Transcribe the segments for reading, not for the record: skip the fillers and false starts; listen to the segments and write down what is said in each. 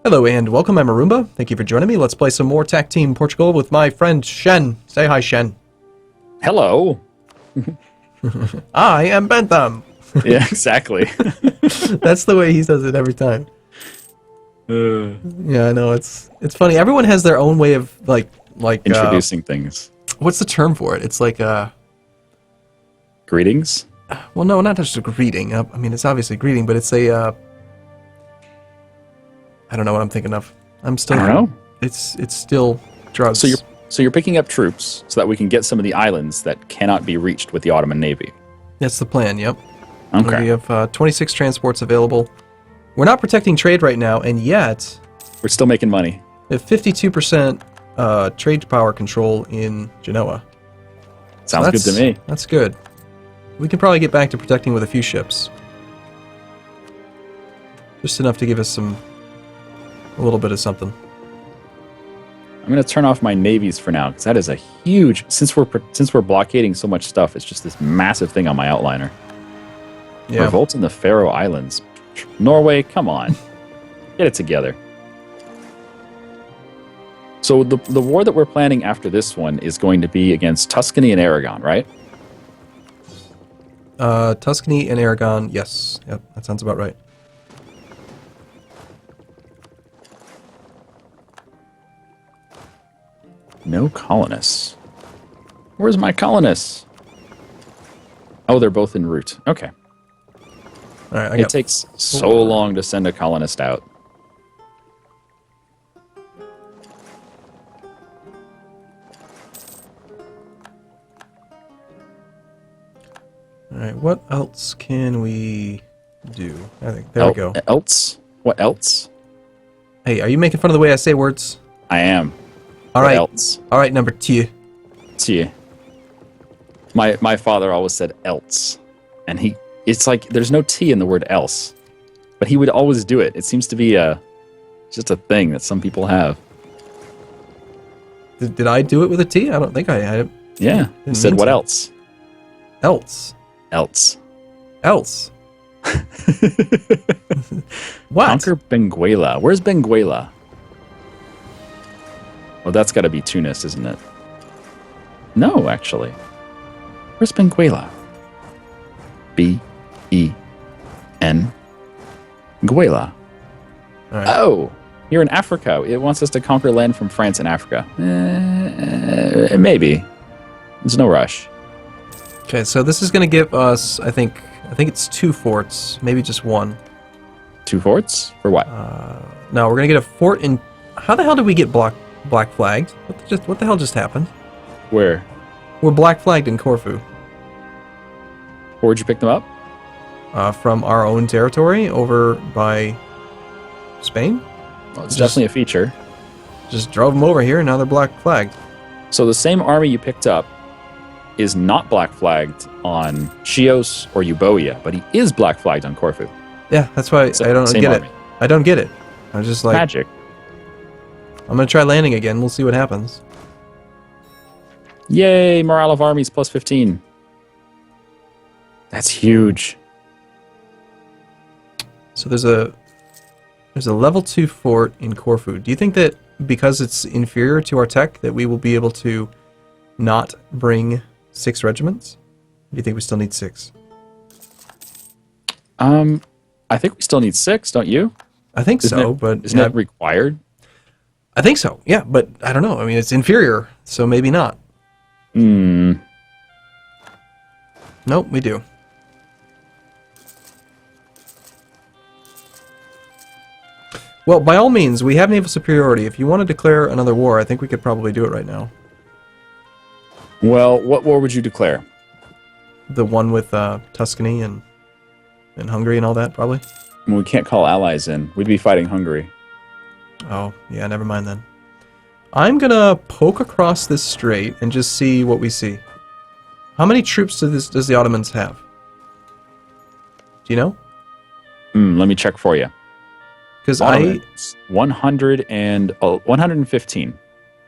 Hello and welcome, I'm Arumba. Thank you for joining me. Let's play some more TacTeam Portugal with my friend Shen. Say hi, Shen. Hello. I am Bentham. Yeah, exactly. That's the way he says it every time. Yeah, I know, it's funny. Everyone has their own way of like Introducing things. what's the term for it? It's like Greetings? well, no, not just a greeting. I mean, it's obviously a greeting, but it's a I don't know what I'm thinking of. I don't know. It's still drugs. So you're picking up troops so that we can get some of the islands that cannot be reached with the Ottoman Navy. That's the plan, yep. Okay. We have 26 transports available. We're not protecting trade right now, and yet We're still making money. we have 52% trade power control in Genoa. Sounds good to me. That's good. We can probably get back to protecting with a few ships. Just enough to give us a little bit of something. I'm going to turn off my navies for now because that is a huge. Since we're blockading so much stuff, it's just this massive thing on my outliner. Yeah. Revolt in the Faroe Islands. Norway, come on. Get it together. So the war that we're planning after this one is going to be against Tuscany and Aragon, right? Tuscany and Aragon, yes. Yep, that sounds about right. No colonists. Where's my colonists? Oh, they're both en route. Okay. All right, It takes so long to send a colonist out. All right, what else can we do? I think there we go. Else? What else? Hey, are you making fun of the way I say words? I am. All What right. else? All right, number 2. Tie. My father always said else. And it's like there's no T in the word else. But he would always do it. It seems to be just a thing that some people have. Did I do it with a T? I don't think I had it. Yeah. He Didn't said mean what to. else? Else. Else. Else. What? Conquer Benguela. Where's Benguela? Well, that's got to be Tunis, isn't it? No, actually. Where's Benguela? B-E-N. Guela. All right. Oh, you're in Africa. It wants us to conquer land from France and Africa. Maybe. There's no rush. Okay, so this is going to give us, I think it's 2 forts, maybe just 1. 2 forts? For what? No, we're going to get a fort in... How the hell did we get black flagged? What the hell just happened? Where? We're black flagged in Corfu. Where'd you pick them up? From our own territory over by Spain. Well, it's definitely a feature. Just drove them over here and now they're black flagged. So the same army you picked up is not black flagged on Chios or Euboea, but he is black flagged on Corfu. Yeah, that's why I don't Same get army. it. I don't get it. I'm just like... Magic. I'm going to try landing again. We'll see what happens. Yay, morale of armies plus 15. That's huge. So there's a level 2 fort in Corfu. Do you think that because it's inferior to our tech that we will be able to not bring 6 regiments? Do you think we still need 6? I think we still need 6, don't you? I think so, but isn't it required? I think so. Yeah, but I don't know. I mean, it's inferior, so maybe not. Nope, we do. Well, by all means, we have naval superiority. If you want to declare another war, I think we could probably do it right now. Well, what war would you declare? The one with Tuscany and Hungary and all that, probably. I mean, we can't call allies in. We'd be fighting Hungary. Oh, yeah, never mind then. I'm gonna poke across this strait and just see what we see. How many troops does the Ottomans have? Do you know? Let me check for you. Because 115.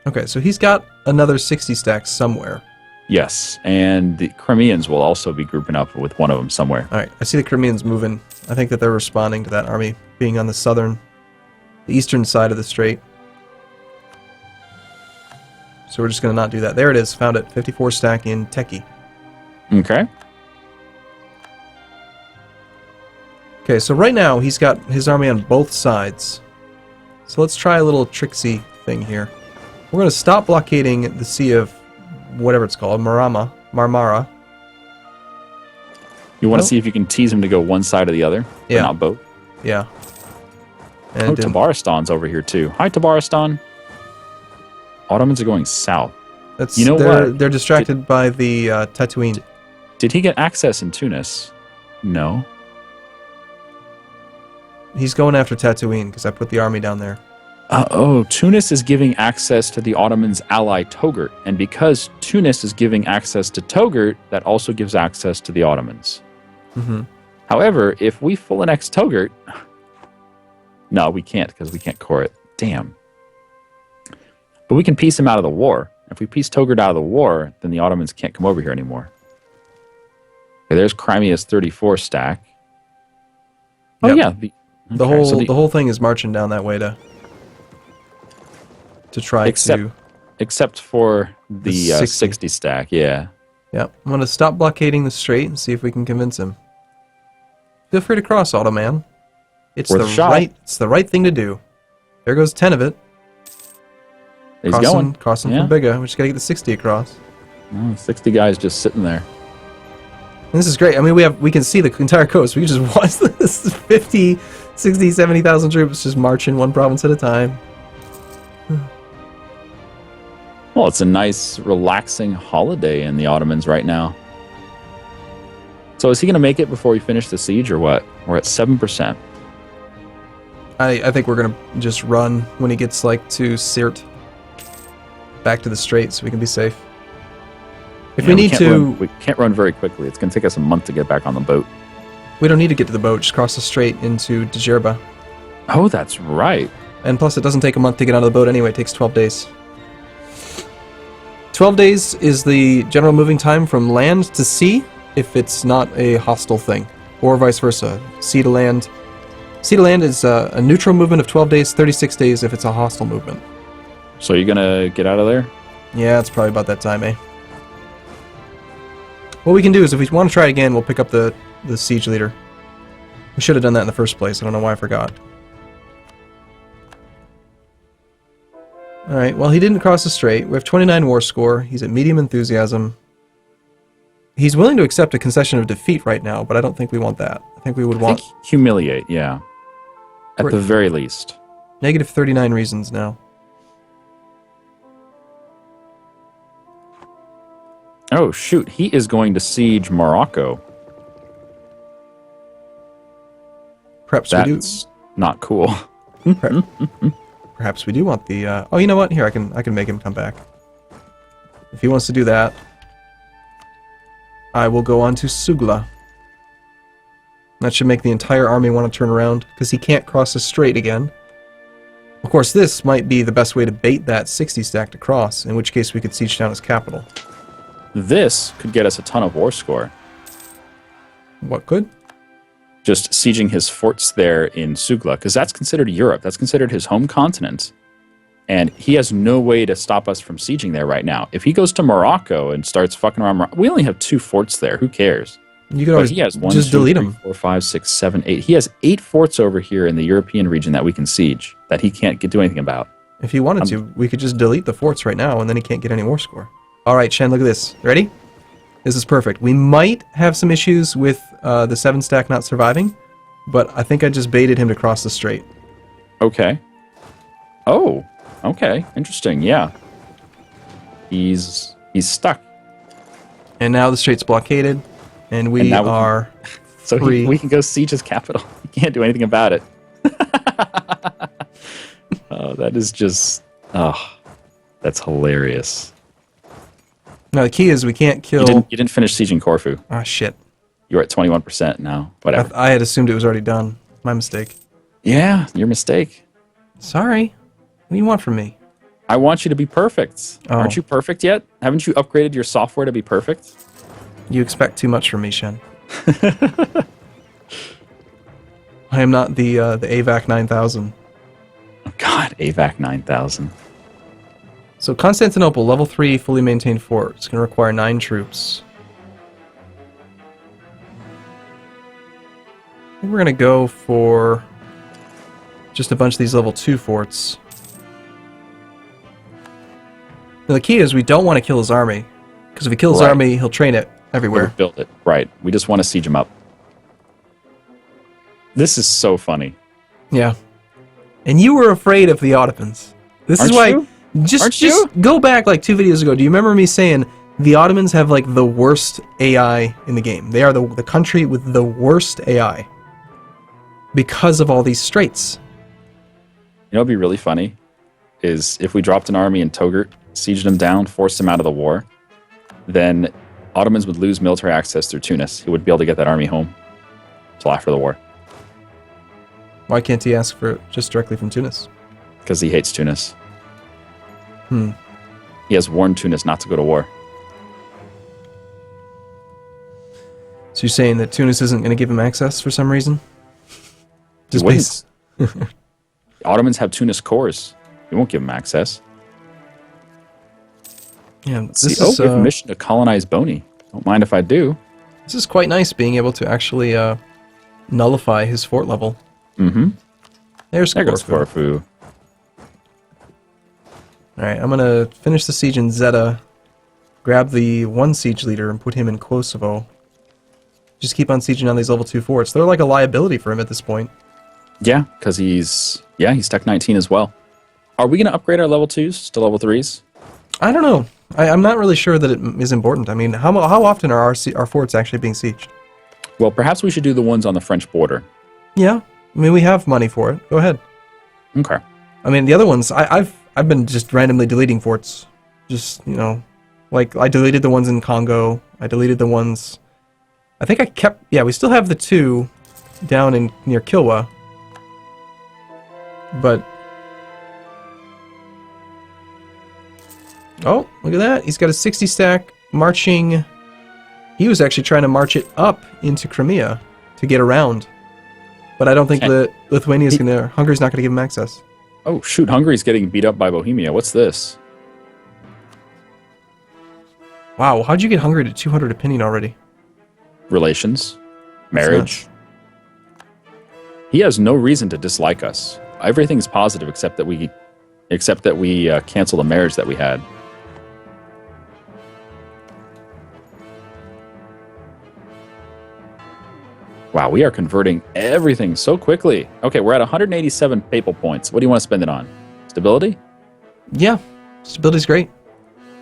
Okay, so he's got another 60 stacks somewhere. Yes, and the Crimeans will also be grouping up with one of them somewhere. All right, I see the Crimeans moving. I think that they're responding to that army being on the southern the eastern side of the strait. So we're just going to not do that. There it is. Found it. 54 stack in Techie. Okay. Okay, so right now he's got his army on both sides. So let's try a little tricksy thing here. We're going to stop blockading the Sea of whatever it's called, Marmara. You want to see if you can tease him to go one side or the other, but not both? Yeah. And Tabaristan's over here too. Hi, Tabaristan. Ottomans are going south. That's, you know what? They're distracted by the Tatooine. Did he get access in Tunis? No. He's going after Tatooine because I put the army down there. Tunis is giving access to the Ottomans' ally Togurt, and because Tunis is giving access to Togurt, that also gives access to the Ottomans. Mm-hmm. However, if we full annex Togurt, no, we can't because we can't core it. Damn. But we can piece him out of the war. If we piece Togurt out of the war, then the Ottomans can't come over here anymore. Okay, there's Crimea's 34 stack. Oh yep. Yeah, the whole thing is marching down that way to try except for the 60 stack. Yeah. Yep. I'm gonna stop blockading the strait and see if we can convince him. Feel free to cross, Otto man. It's the right thing to do. There goes 10 of it. He's going. Crossing from Biga. We just gotta get the 60 across. 60 guys just sitting there. And this is great. I mean, we can see the entire coast. We can just watch this 50, 60, 70,000 troops just marching one province at a time. Well, it's a nice, relaxing holiday in the Ottomans right now. So is he going to make it before we finish the siege or what? We're at 7%. I think we're going to just run when he gets like to Sirte. Back to the strait so we can be safe. If we need to... we can't run very quickly. It's going to take us a month to get back on the boat. We don't need to get to the boat. Just cross the strait into Djerba. Oh, that's right. And plus, it doesn't take a month to get onto the boat anyway. It takes 12 days. 12 days is the general moving time from land to sea if it's not a hostile thing. Or vice versa. Sea to land. Sea to land is a neutral movement of 12 days, 36 days if it's a hostile movement. So you're going to get out of there? Yeah, it's probably about that time, eh? What we can do is, if we want to try it again, we'll pick up the siege leader. We should have done that in the first place. I don't know why I forgot. Alright, well, he didn't cross the strait. We have 29 war score. He's at medium enthusiasm. He's willing to accept a concession of defeat right now, but I don't think we want that. I think we would want... humiliate, yeah. At the very least. Negative 39 reasons now. Oh, shoot. He is going to siege Morocco. Perhaps That's not cool. Perhaps we do want the... oh, you know what? Here, I can make him come back. If he wants to do that, I will go on to Sugla. That should make the entire army want to turn around, because he can't cross the strait again. Of course, this might be the best way to bait that 60 stack to cross, in which case we could siege down his capital. This could get us a ton of war score. What could? Just sieging his forts there in Sugla, because that's considered Europe. That's considered his home continent. And he has no way to stop us from sieging there right now. If he goes to Morocco and starts fucking around Morocco, we only have 2 forts there. Who cares? You could always he has 1, just 2, delete 3, them. 4, 5, 6, 7, 8. He has 8 forts over here in the European region that we can siege, that he can't do anything about. If he wanted to, we could just delete the forts right now, and then he can't get any war score. Alright, Shen, look at this. Ready? This is perfect. We might have some issues with the 7 stack not surviving, but I think I just baited him to cross the strait. Okay. Oh, okay. Interesting, yeah. He's stuck. And now the strait's blockaded, and we are so free. We can go siege his capital. He can't do anything about it. Oh, that is just... Oh, that's hilarious. Now the key is we can't kill... You didn't finish sieging Corfu. Ah, shit. You're at 21% now. Whatever. I had assumed it was already done. My mistake. Yeah, your mistake. Sorry. What do you want from me? I want you to be perfect. Oh. Aren't you perfect yet? Haven't you upgraded your software to be perfect? You expect too much from me, Shen. I am not the AVAC 9000. God, AVAC 9000. So Constantinople, level 3, fully maintained fort. It's going to require 9 troops. I think we're going to go for just a bunch of these level 2 forts. Now, the key is we don't want to kill his army, because if he kills his army, he'll train it everywhere. Build it. Right. We just want to siege him up. This is so funny. Yeah. And you were afraid of the Ottomans. This is why... You? Just go back like 2 videos ago. Do you remember me saying the Ottomans have like the worst AI in the game? They are the country with the worst AI. Because of all these straits. You know what would be really funny? Is if we dropped an army in Togurt, sieged him down, forced him out of the war, then Ottomans would lose military access through Tunis. He would be able to get that army home until after the war. Why can't he ask for it just directly from Tunis? Because he hates Tunis. He has warned Tunis not to go to war. So you're saying that Tunis isn't going to give him access for some reason? Just based... Ottomans have Tunis cores. He won't give him access. Yeah, we have a mission to colonize Boney. Don't mind if I do. This is quite nice being able to actually nullify his fort level. Mm-hmm. There goes Corfu. Alright, I'm going to finish the siege in Zeta, grab the 1 siege leader and put him in Kosovo. Just keep on sieging on these level 2 forts. They're like a liability for him at this point. Yeah, because he's Tech 19 as well. Are we going to upgrade our level 2s to level 3s? I don't know. I'm not really sure that it is important. I mean, how often are our forts actually being sieged? Well, perhaps we should do the ones on the French border. Yeah, I mean, we have money for it. Go ahead. Okay. I mean, the other ones, I've been just randomly deleting forts. Just, you know, like I deleted the ones in Congo. I deleted the ones... I think I kept... Yeah, we still have the 2 down near Kilwa. But... Oh, look at that. He's got a 60 stack marching... He was actually trying to march it up into Crimea to get around. But I don't think that Lithuania's Hungary's not going to give him access. Oh, shoot. Hungary's getting beat up by Bohemia. What's this? Wow, how'd you get Hungary to 200 opinion already? Relations. Marriage. He has no reason to dislike us. Everything's positive except that we cancel the marriage that we had. Wow, we are converting everything so quickly. Okay, we're at 187 papal points. What do you want to spend it on? Stability? Yeah, stability's great.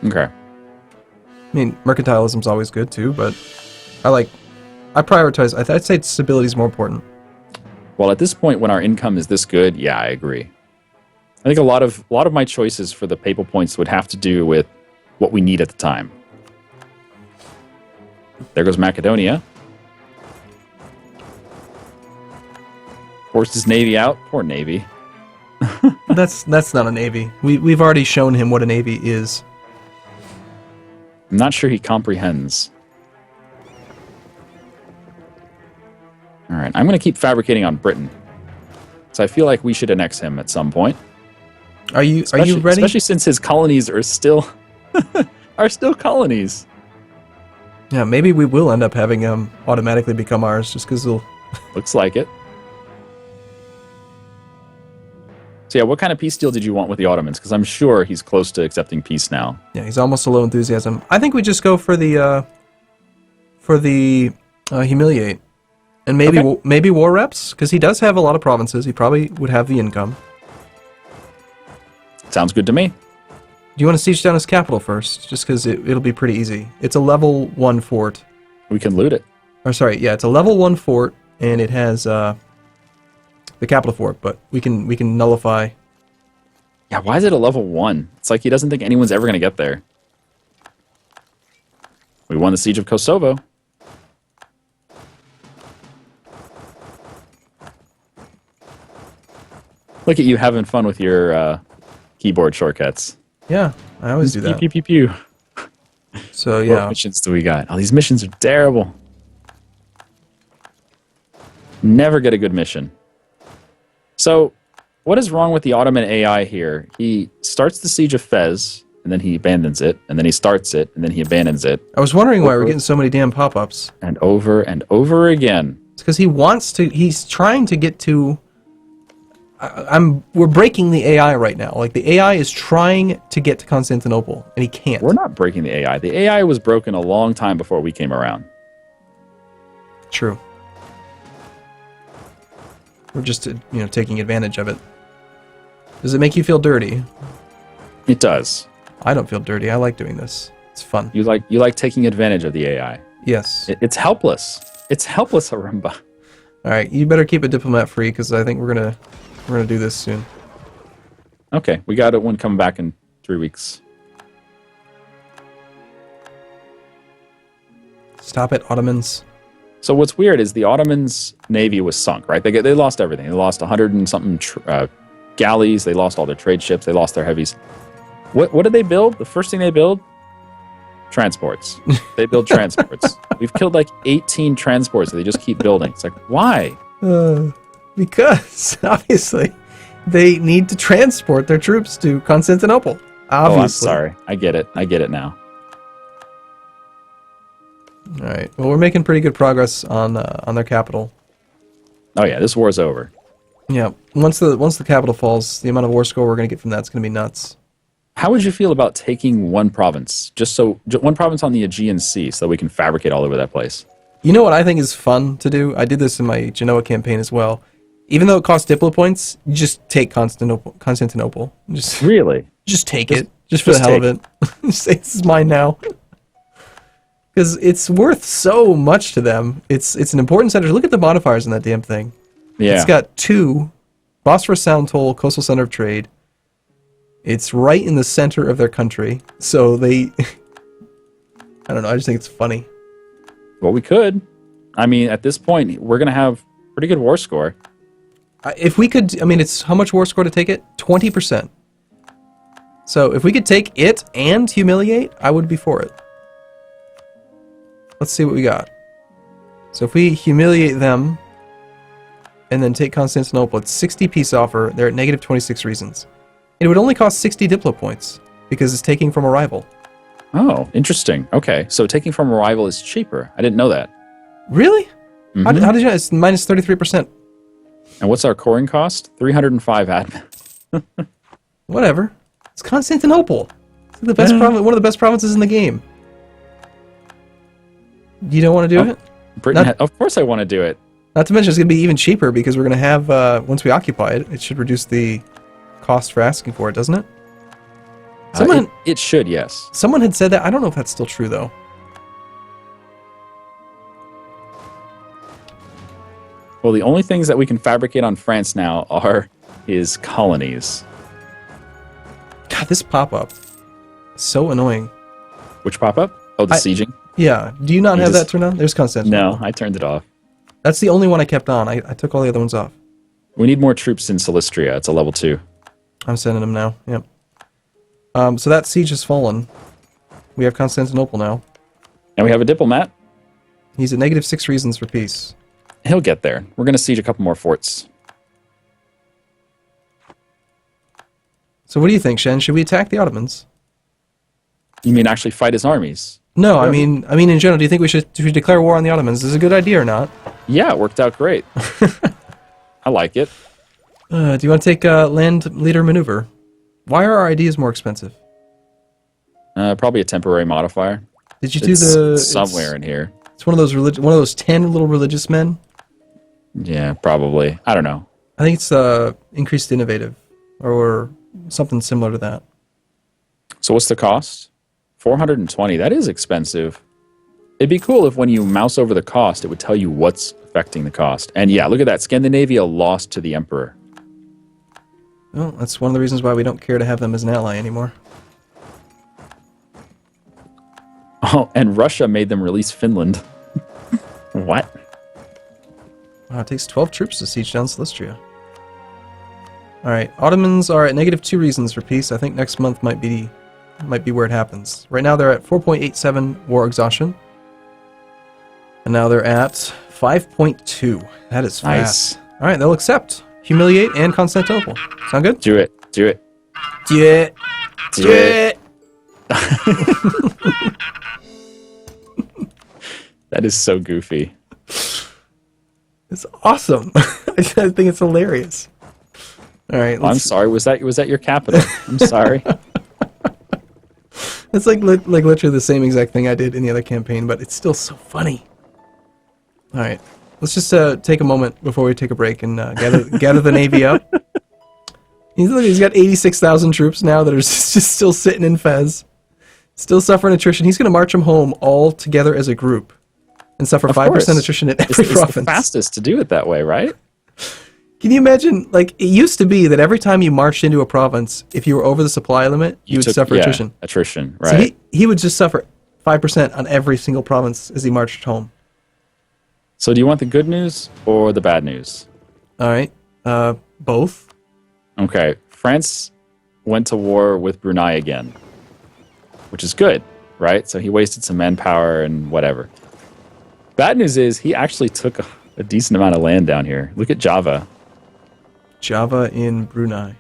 Okay. I mean, mercantilism's always good too, but I prioritize. I'd say stability's more important. Well, at this point, when our income is this good, yeah, I agree. I think a lot of my choices for the papal points would have to do with what we need at the time. There goes Macedonia. Forced his navy out. Poor navy. That's not a navy. We've already shown him what a navy is. I'm not sure he comprehends. All right, I'm going to keep fabricating on Britain. So I feel like we should annex him at some point. Are you ready? Especially since his colonies are still colonies. Yeah, maybe we will end up having him automatically become ours just because they'll... Looks like it. So yeah, what kind of peace deal did you want with the Ottomans? Because I'm sure he's close to accepting peace now. Yeah, he's almost a low enthusiasm. I think we just go for the humiliate, and maybe war reps, because he does have a lot of provinces. He probably would have the income. Sounds good to me. Do you want to siege down his capital first, just because it'll be pretty easy? It's a level 1 fort. We can loot it. Or sorry, yeah, it's a level 1 fort, and it has the capital fort, but we can nullify. Yeah, why is it a level 1? It's like he doesn't think anyone's ever going to get there. We won the Siege of Kosovo. Look at you having fun with your keyboard shortcuts. Yeah, I always do that. Pew, pew, pew, pew. So, yeah. What missions do we got? Oh, these missions are terrible. Never get a good mission. So, What is wrong with the Ottoman AI here? He starts the siege of Fez, and then he abandons it, and then he starts it, and then he abandons it. I was wondering why we're getting so many damn pop-ups. And over again. It's because he wants to. He's trying to get to. We're breaking the AI right now. Like the AI is trying to get to Constantinople, and he can't. We're not breaking the AI. The AI was broken a long time before we came around. True. We're just, taking advantage of it. Does it make you feel dirty? It does. I don't feel dirty. I like doing this. It's fun. You like taking advantage of the AI. Yes. It's helpless. It's helpless, Arumba. All right, you better keep a diplomat free because I think we're gonna do this soon. Okay, we got one coming back in 3 weeks. Stop it, Ottomans. So what's weird is the Ottomans' navy was sunk, right? They lost everything. They lost 100 and something galleys. They lost all their trade ships. They lost their heavies. What did they build? The first thing they build? Transports. They build transports. We've killed like 18 transports that they just keep building. It's like, why? Because, obviously, they need to transport their troops to Constantinople. Obviously. Oh, I'm sorry. I get it. I get it now. All right. Well, we're making pretty good progress on their capital. Oh yeah, this war's over. Yeah. Once the capital falls, the amount of war score we're going to get from that's going to be nuts. How would you feel about taking one province, just one province on the Aegean Sea, so that we can fabricate all over that place? You know what I think is fun to do? I did this in my Genoa campaign as well. Even though it costs Diplo points, you just take Constantinople. Really? Just take it. Just for the hell of it. Just say, this is mine now. Because it's worth so much to them. It's an important center. Look at the modifiers in that damn thing. Yeah. It's got 2, Bosphorus Sound Toll, coastal center of trade. It's right in the center of their country. So they... I don't know, I just think it's funny. Well, we could. I mean, at this point, we're going to have pretty good war score. If we could... I mean, it's how much war score to take it? 20%. So if we could take it and humiliate, I would be for it. Let's see what we got. So if we humiliate them and then take Constantinople, it's 60 peace offer. They're at negative 26 reasons. It would only cost 60 Diplo points because it's taking from a rival. Oh, interesting. Okay, so taking from a rival is cheaper. I didn't know that. Really? Mm-hmm. How did you know? It's minus 33%. And what's our coring cost? 305 admin. Whatever. It's Constantinople. It's the best one of the best provinces in the game. You don't want to do it? Britain of course I want to do it. Not to mention it's going to be even cheaper because we're going to have, once we occupy it, it should reduce the cost for asking for it, doesn't it? It should, yes. Someone had said that. I don't know if that's still true, though. Well, the only things that we can fabricate on France now are his colonies. God, this pop-up is so annoying. Which pop-up? Oh, the sieging? Yeah. Do you not have that turned on? There's Constantinople. No, I turned it off. That's the only one I kept on. I took all the other ones off. We need more troops in Silistria. It's a level 2. I'm sending them now. Yep. So that siege has fallen. We have Constantinople now. And we have a diplomat. He's at negative 6 reasons for peace. He'll get there. We're going to siege a couple more forts. So what do you think, Shen? Should we attack the Ottomans? You mean actually fight his armies? No, I mean in general, do you think we should declare war on the Ottomans? Is this a good idea or not? Yeah, it worked out great. I like it. Do you want to take land leader maneuver? Why are our ideas more expensive? Probably a temporary modifier. Did you do the somewhere in here? It's one of those 10 little religious men. Yeah, probably. I don't know. I think it's increased innovative or something similar to that. So what's the cost? 420. That is expensive. It'd be cool if when you mouse over the cost, it would tell you what's affecting the cost. And yeah, look at that. Scandinavia lost to the Emperor. Well, that's one of the reasons why we don't care to have them as an ally anymore. Oh, and Russia made them release Finland. What? Wow, it takes 12 troops to siege down Silistria. Alright, Ottomans are at negative 2 reasons for peace. I think next month might be where it happens. Right now they're at 4.87 war exhaustion. And now they're at 5.2. That is fast. Nice. Alright, they'll accept. humiliate, and Constantinople. Sound good? Do it. Do it. Yeah. Do it. That is so goofy. It's awesome. I think it's hilarious. All right. I'm sorry. Was that your capital? I'm sorry. It's like literally the same exact thing I did in the other campaign, but it's still so funny. All right. Let's just take a moment before we take a break and gather the Navy up. He's got 86,000 troops now that are just still sitting in Fez, still suffering attrition. He's going to march them home all together as a group and suffer 5% attrition in every province. It's the fastest to do it that way, right? Can you imagine? Like, it used to be that every time you marched into a province, if you were over the supply limit, you would suffer attrition. Attrition, right. So he would just suffer 5% on every single province as he marched home. So do you want the good news or the bad news? All right. Both. Okay. France went to war with Brunei again, which is good, right? So he wasted some manpower and whatever. Bad news is he actually took a decent amount of land down here. Look at Java. Java in Brunei.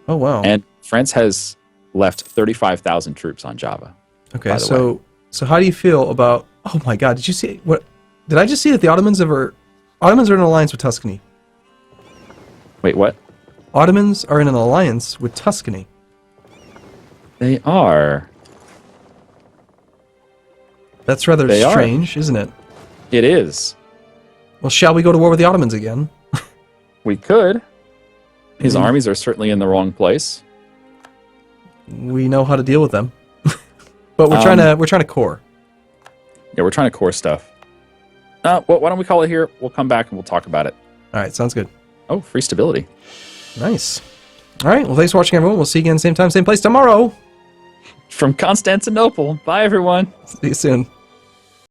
Oh, wow. And France has left 35,000 troops on Java. Okay, so how do you feel about... Oh my god, did you see... what? Did I just see that the Ottomans are in an alliance with Tuscany? Wait, what? Ottomans are in an alliance with Tuscany. They are. That's rather strange, isn't it? It is. Well, shall we go to war with the Ottomans again? We could. His armies are certainly in the wrong place. We know how to deal with them. But we're trying to core. Yeah, we're trying to core stuff. Well, why don't we call it here? We'll come back and we'll talk about it. All right, sounds good. Oh, free stability. Nice. All right, well, thanks for watching, everyone. We'll see you again same time, same place tomorrow. From Constantinople. Bye, everyone. See you soon.